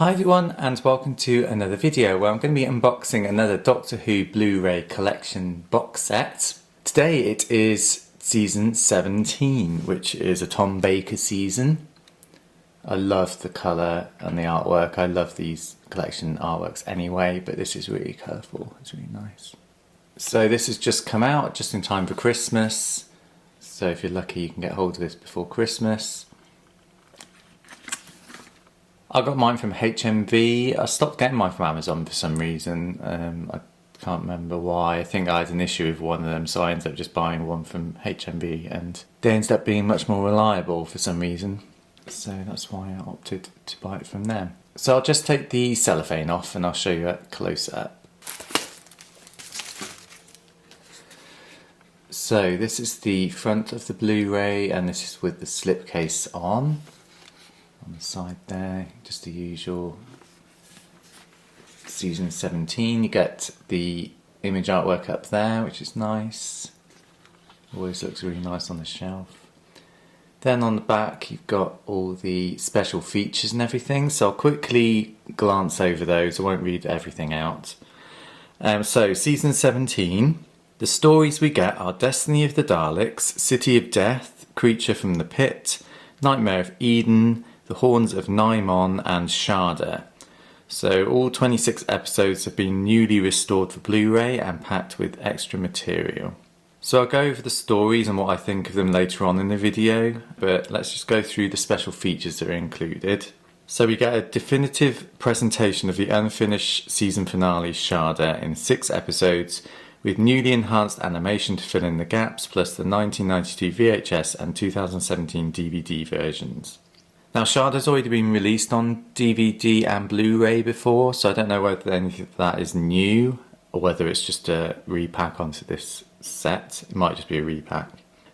Hi everyone and welcome to another video where I'm going to be unboxing another Doctor Who Blu-ray collection box set. Today it is season 17, which is a Tom Baker season. I love the colour and the artwork. I love these collection artworks anyway, but this is really colourful. It's really nice. So this has just come out just in time for Christmas. So if you're lucky you can get hold of this before Christmas. I got mine from HMV. I stopped getting mine from Amazon for some reason. I can't remember why. I think I had an issue with one of them, so I ended up just buying one from HMV, and they ended up being much more reliable for some reason. So that's why I opted to buy it from them. So I'll just take the cellophane off and I'll show you a close-up. So this is the front of the Blu-ray, and this is with the slipcase on the side there, just the usual season 17. You get the image artwork up there, which is nice. Always looks really nice on the shelf. Then on the back you've got all the special features and everything, so I'll quickly glance over those. I won't read everything out. So season 17, the stories we get are Destiny of the Daleks, City of Death, Creature from the Pit, Nightmare of Eden, The Horns of Naimon and Shada. So all 26 episodes have been newly restored for Blu-ray and packed with extra material. So I'll go over the stories and what I think of them later on in the video, but let's just go through the special features that are included. So we get a definitive presentation of the unfinished season finale Shada in 6 episodes with newly enhanced animation to fill in the gaps, plus the 1992 VHS and 2017 DVD versions. Now Shada's already been released on DVD and Blu-ray before, so I don't know whether anything of that is new or whether it's just a repack onto this set. It might just be a repack.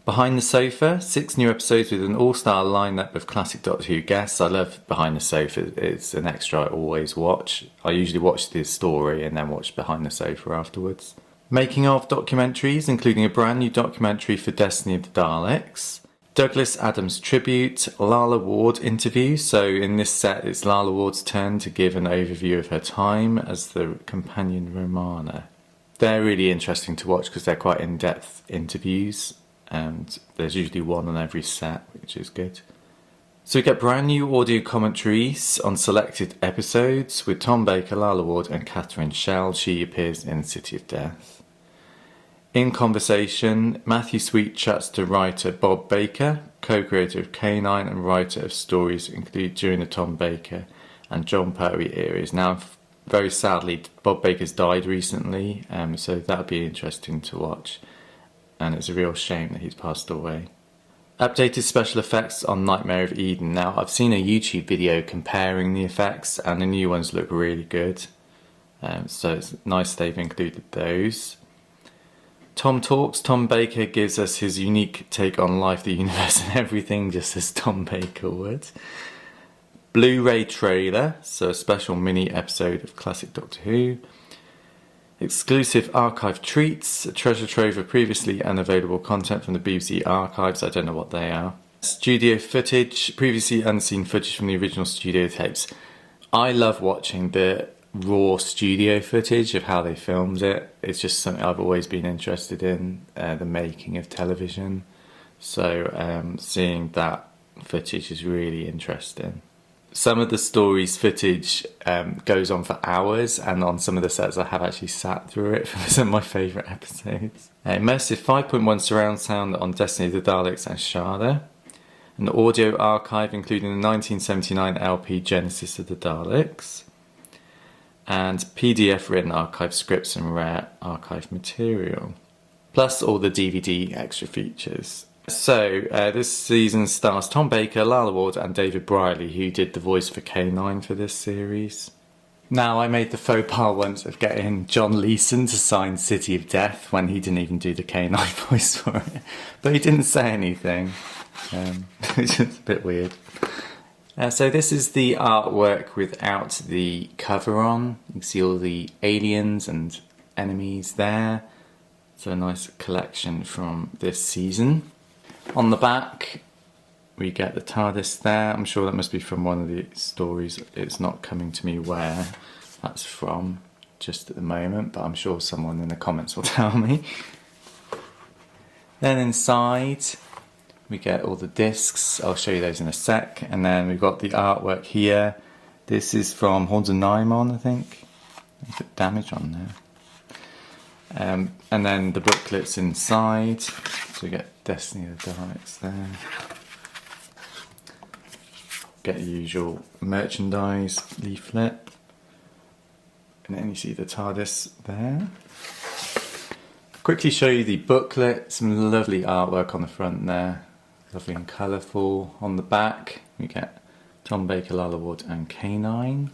Behind the Sofa, 6 new episodes with an all-star lineup of classic Doctor Who guests. I love Behind the Sofa, it's an extra I always watch. I usually watch the story and then watch Behind the Sofa afterwards. Making of documentaries, including a brand new documentary for Destiny of the Daleks. Douglas Adams tribute, Lalla Ward interview. So in this set it's Lalla Ward's turn to give an overview of her time as the companion Romana. They're really interesting to watch because they're quite in-depth interviews, and there's usually one on every set, which is good. So we get brand new audio commentaries on selected episodes with Tom Baker, Lalla Ward and Catherine Schell. She appears in City of Death. In Conversation, Matthew Sweet chats to writer Bob Baker, co-creator of K9 and writer of stories included during the Tom Baker and John Pertwee eras. Now, very sadly, Bob Baker's died recently, so that would be interesting to watch, and it's a real shame that he's passed away. Updated special effects on Nightmare of Eden. Now, I've seen a YouTube video comparing the effects, and the new ones look really good, so it's nice they've included those. Tom Talks. Tom Baker gives us his unique take on life, the universe and everything, just as Tom Baker would. Blu-ray trailer, so a special mini episode of classic Doctor Who. Exclusive archive treats, a treasure trove of previously unavailable content from the BBC archives. I don't know what they are. Studio footage, previously unseen footage from the original studio tapes. I love watching the raw studio footage of how they filmed it. It's just something I've always been interested in, the making of television. So seeing that footage is really interesting. Some of the stories footage goes on for hours, and on some of the sets I have actually sat through it for some of my favourite episodes. Immersive 5.1 surround sound on Destiny of the Daleks and Shada. An audio archive including the 1979 LP Genesis of the Daleks. And PDF written archive scripts and rare archive material. Plus all the DVD extra features. So this season stars Tom Baker, Lalla Ward and David Brierley, who did the voice for K9 for this series. Now, I made the faux pas once of getting John Leeson to sign City of Death when he didn't even do the K9 voice for it. But he didn't say anything. It's just a bit weird. So this is the artwork without the cover on. You can see all the aliens and enemies there. So a nice collection from this season. On the back we get the TARDIS there. I'm sure that must be from one of the stories. It's not coming to me where that's from just at the moment, but I'm sure someone in the comments will tell me. Then inside we get all the discs. I'll show you those in a sec. And then we've got the artwork here. This is from Horns of Nimon, I think. There's a bit of damage on there. And then the booklets inside. So we get Destiny of the Daleks there. Get the usual merchandise leaflet. And then you see the TARDIS there. Quickly show you the booklet. Some lovely artwork on the front there. Lovely and colourful. On the back we get Tom Baker, Lalla and K9.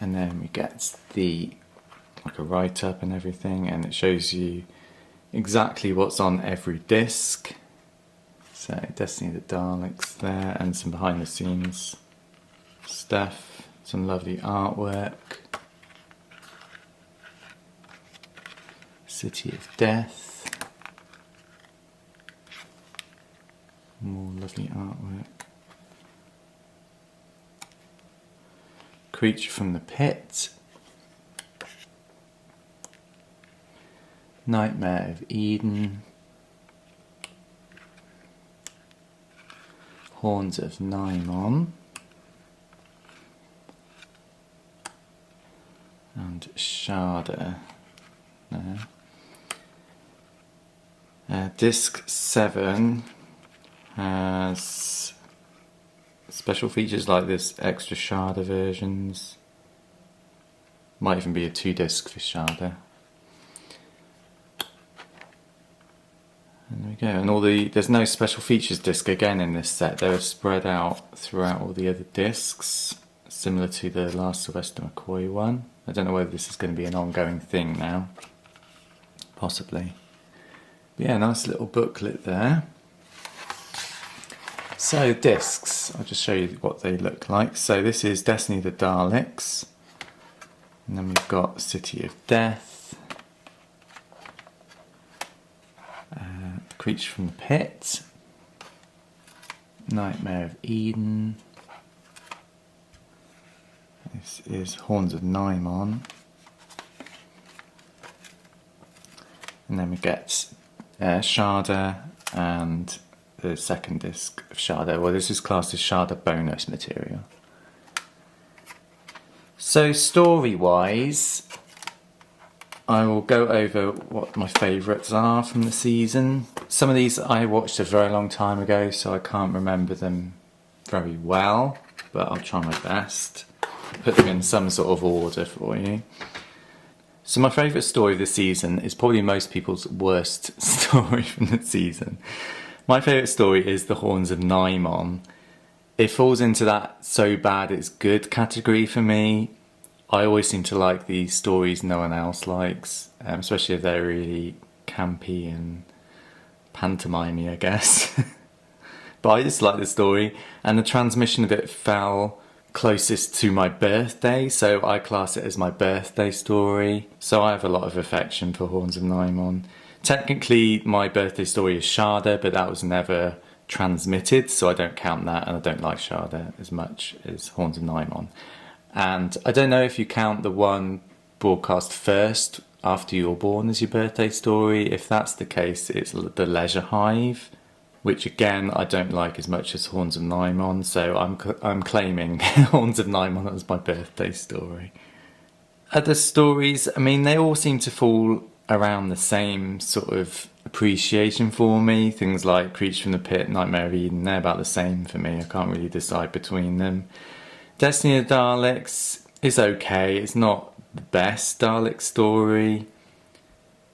And then we get like a write-up and everything, and it shows you exactly what's on every disc. So Destiny of the Daleks there, and some behind the scenes stuff, some lovely artwork. City of Death. More lovely artwork. Creature from the Pit. Nightmare of Eden. Horns of Nimon. And Shada there. Disc 7 has special features like this, extra Shada versions. Might even be a 2-disc for Shada. And there we go. And there's no special features disc again in this set. They were spread out throughout all the other discs, similar to the last Sylvester McCoy one. I don't know whether this is going to be an ongoing thing now. Possibly. But yeah, nice little booklet there. So discs, I'll just show you what they look like. So this is Destiny of the Daleks. And then we've got City of Death. Creature from the Pit. Nightmare of Eden. This is Horns of Nimon. And then we get Shada and the second disc of Shada. Well, this is classed as Shada bonus material. So story-wise, I will go over what my favourites are from the season. Some of these I watched a very long time ago, so I can't remember them very well, but I'll try my best. Put them in some sort of order for you. So my favourite story of the season is probably most people's worst story from the season. My favourite story is The Horns of Nimon. It falls into that so bad it's good category for me. I always seem to like these stories no one else likes, especially if they're really campy and pantomimey, I guess. But I just like the story, and the transmission of it fell closest to my birthday, so I class it as my birthday story. So I have a lot of affection for Horns of Nimon. Technically my birthday story is Shada, but that was never transmitted, so I don't count that, and I don't like Shada as much as Horns of Nimon. And I don't know if you count the one broadcast first after you were born as your birthday story. If that's the case, it's The Leisure Hive, which again I don't like as much as Horns of Nimon, so I'm claiming Horns of Nimon as my birthday story. Other stories, I mean, they all seem to fall around the same sort of appreciation for me. Things like Creature from the Pit, Nightmare of Eden, they're about the same for me. I can't really decide between them. Destiny of the Daleks is okay. It's not the best Dalek story,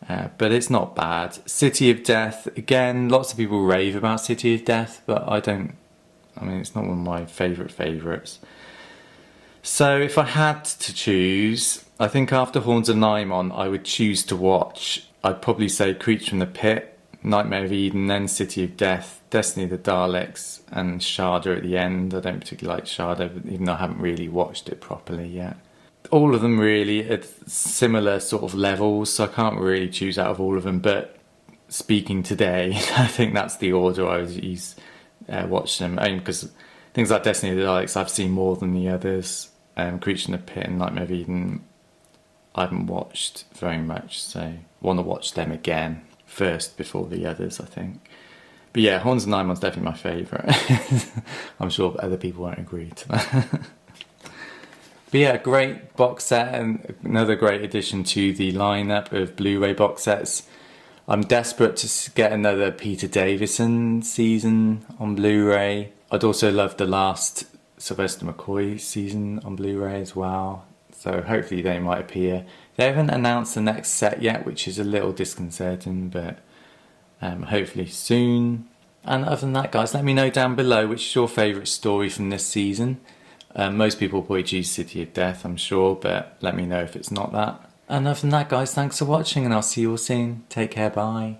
but it's not bad. City of Death, again, lots of people rave about City of Death, but it's not one of my favourites. So if I had to choose, I think after Horns of Nimon I would choose to watch, I'd probably say Creature from the Pit, Nightmare of Eden, then City of Death, Destiny of the Daleks, and Shada at the end. I don't particularly like Shada, even though I haven't really watched it properly yet. All of them really at similar sort of levels, so I can't really choose out of all of them, but speaking today, I think that's the order I would use, watch them. Only because things like Destiny of the Daleks I've seen more than the others. Creature in the Pit and Nightmare of Eden I haven't watched very much, so want to watch them again first before the others, I think. But yeah, Horns and Ninemon's definitely my favourite. I'm sure other people won't agree to that. But yeah, great box set and another great addition to the lineup of Blu-ray box sets. I'm desperate to get another Peter Davison season on Blu-ray. I'd also love the last Sylvester McCoy season on Blu-ray as well. So hopefully they might appear. They haven't announced the next set yet, which is a little disconcerting, but hopefully soon. And other than that, guys, let me know down below which is your favourite story from this season. Most people probably choose City of Death, I'm sure, but let me know if it's not that. And other than that, guys, thanks for watching and I'll see you all soon. Take care, bye.